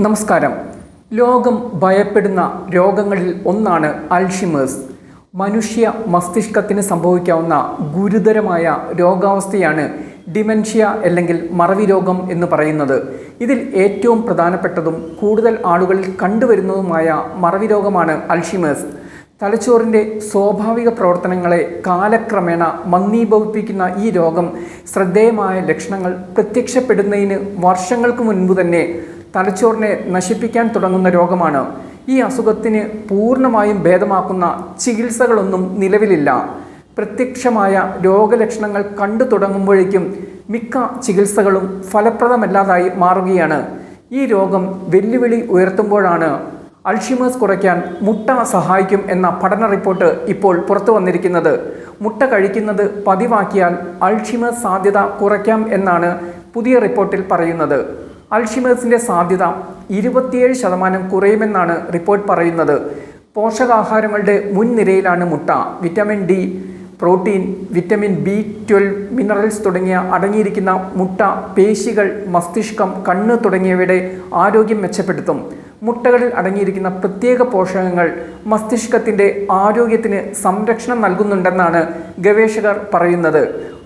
നമസ്കാരം. ലോകം ഭയപ്പെടുന്ന രോഗങ്ങളിൽ ഒന്നാണ് അൽഷിമേഴ്സ്. മനുഷ്യ മസ്തിഷ്കത്തിന് സംഭവിക്കാവുന്ന ഗുരുതരമായ രോഗാവസ്ഥയാണ് ഡിമെൻഷ്യ അല്ലെങ്കിൽ മറവി രോഗം എന്ന് പറയുന്നത്. ഇതിൽ ഏറ്റവും പ്രധാനപ്പെട്ടതും കൂടുതൽ ആളുകളിൽ കണ്ടുവരുന്നതുമായ മറവി രോഗമാണ് അൽഷിമേഴ്സ്. തലച്ചോറിൻ്റെ സ്വാഭാവിക പ്രവർത്തനങ്ങളെ കാലക്രമേണ മന്ദീഭവിപ്പിക്കുന്ന ഈ രോഗം ശ്രദ്ധേയമായ ലക്ഷണങ്ങൾ പ്രത്യക്ഷപ്പെടുന്നതിന് വർഷങ്ങൾക്ക് മുൻപ് തന്നെ തലച്ചോറിനെ നശിപ്പിക്കാൻ തുടങ്ങുന്ന രോഗമാണ്. ഈ അസുഖത്തിന് പൂർണ്ണമായും ഭേദമാക്കുന്ന ചികിത്സകളൊന്നും നിലവിലില്ല. പ്രത്യക്ഷമായ രോഗലക്ഷണങ്ങൾ കണ്ടു തുടങ്ങുമ്പോഴേക്കും മിക്ക ചികിത്സകളും ഫലപ്രദമല്ലാതായി മാറുകയാണ്. ഈ രോഗം വെല്ലുവിളി ഉയർത്തുമ്പോഴാണ് അൽഷിമേഴ്സ് കുറയ്ക്കാൻ മുട്ട സഹായിക്കും എന്ന പഠന റിപ്പോർട്ട് ഇപ്പോൾ പുറത്തു വന്നിരിക്കുന്നത്. മുട്ട കഴിക്കുന്നത് പതിവാക്കിയാൽ അൽഷിമേഴ്സ് സാധ്യത കുറയ്ക്കാം എന്നാണ് പുതിയ റിപ്പോർട്ടിൽ പറയുന്നത്. അൽഷിമേഴ്സിൻ്റെ സാധ്യത 27% കുറയുമെന്നാണ് റിപ്പോർട്ട് പറയുന്നത്. പോഷകാഹാരങ്ങളുടെ മുൻനിരയിലാണ് മുട്ട. Vitamin D, protein, vitamin B12, minerals തുടങ്ങിയ അടങ്ങിയിരിക്കുന്ന മുട്ട പേശികൾ, മസ്തിഷ്കം, കണ്ണ് തുടങ്ങിയവയുടെ ആരോഗ്യം മെച്ചപ്പെടുത്തും. മുട്ടകളിൽ അടങ്ങിയിരിക്കുന്ന പ്രത്യേക പോഷകങ്ങൾ മസ്തിഷ്കത്തിൻ്റെ ആരോഗ്യത്തിന് സംരക്ഷണം നൽകുന്നുണ്ടെന്നാണ് ഗവേഷകർ പറയുന്നത്.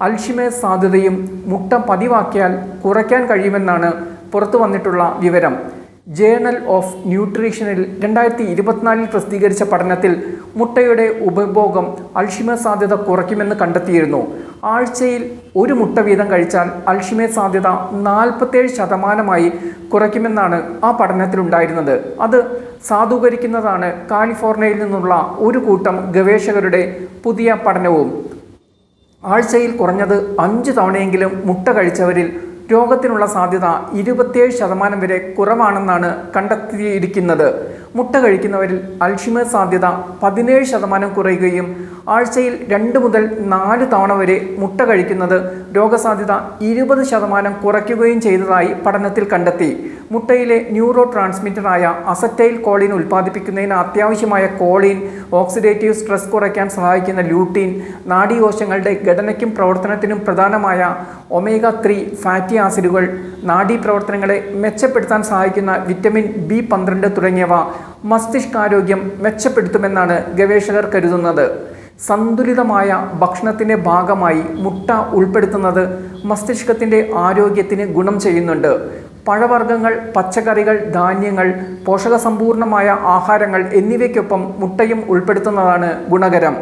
അൽഷിമേഴ്സ് സാധ്യതയും മുട്ട പതിവാക്കിയാൽ കുറയ്ക്കാൻ കഴിയുമെന്നാണ് പുറത്തു വന്നിട്ടുള്ള വിവരം. ജേണൽ ഓഫ് ന്യൂട്രീഷനിൽ 2024 പ്രസിദ്ധീകരിച്ച പഠനത്തിൽ മുട്ടയുടെ ഉപഭോഗം അൽഷിമേഴ്സ് സാധ്യത കുറയ്ക്കുമെന്ന് കണ്ടെത്തിയിരുന്നു. ആഴ്ചയിൽ ഒരു മുട്ട വീതം കഴിച്ചാൽ അൽഷിമേഴ്സ് സാധ്യത 47% കുറയ്ക്കുമെന്നാണ് ആ പഠനത്തിലുണ്ടായിരുന്നത്. അത് സാധൂകരിക്കുന്നതാണ് കാലിഫോർണിയയിൽ നിന്നുള്ള ഒരു കൂട്ടം ഗവേഷകരുടെ പുതിയ പഠനവും. ആഴ്ചയിൽ കുറഞ്ഞത് 5 തവണയെങ്കിലും മുട്ട കഴിച്ചവരിൽ രോഗത്തിനുള്ള സാധ്യത 27% വരെ കുറവാണെന്നാണ് കണ്ടെത്തിയിരിക്കുന്നത്. മുട്ട കഴിക്കുന്നവരിൽ അൽഷിമേഴ്സ് സാധ്യത 17% കുറയുകയും ആഴ്ചയിൽ 2 മുതൽ 4 തവണ വരെ മുട്ട കഴിക്കുന്നത് രോഗസാധ്യത 20% കുറയ്ക്കുകയും ചെയ്തതായി പഠനത്തിൽ കണ്ടെത്തി. മുട്ടയിലെ ന്യൂറോ ട്രാൻസ്മിറ്ററായ അസറ്റൈൽ കോളിൻ ഉൽപ്പാദിപ്പിക്കുന്നതിന് അത്യാവശ്യമായ കോളിൻ, ഓക്സിഡേറ്റീവ് സ്ട്രെസ് കുറയ്ക്കാൻ സഹായിക്കുന്ന ലൂട്ടീൻ, നാഡീകോശങ്ങളുടെ ഘടനയ്ക്കും പ്രവർത്തനത്തിനും പ്രധാനമായ ഒമേഗ-3 ഫാറ്റി ആസിഡുകൾ, നാഡീപ്രവർത്തനങ്ങളെ മെച്ചപ്പെടുത്താൻ സഹായിക്കുന്ന വിറ്റമിൻ B12 തുടങ്ങിയവ മസ്തിഷ്കാരോഗ്യം മെച്ചപ്പെടുത്തുമെന്നാണ് ഗവേഷകർ കരുതുന്നത്. സന്തുലിതമായ ഭക്ഷണത്തിൻ്റെ ഭാഗമായി മുട്ട ഉൾപ്പെടുത്തുന്നത് മസ്തിഷ്കത്തിൻ്റെ ആരോഗ്യത്തിന് ഗുണം ചെയ്യുന്നുണ്ട്. പഴവർഗ്ഗങ്ങൾ, പച്ചക്കറികൾ, ധാന്യങ്ങൾ, പോഷകസമ്പൂർണമായ ആഹാരങ്ങൾ എന്നിവയ്ക്കൊപ്പം മുട്ടയും ഉൾപ്പെടുത്തുന്നതാണ് ഗുണകരം.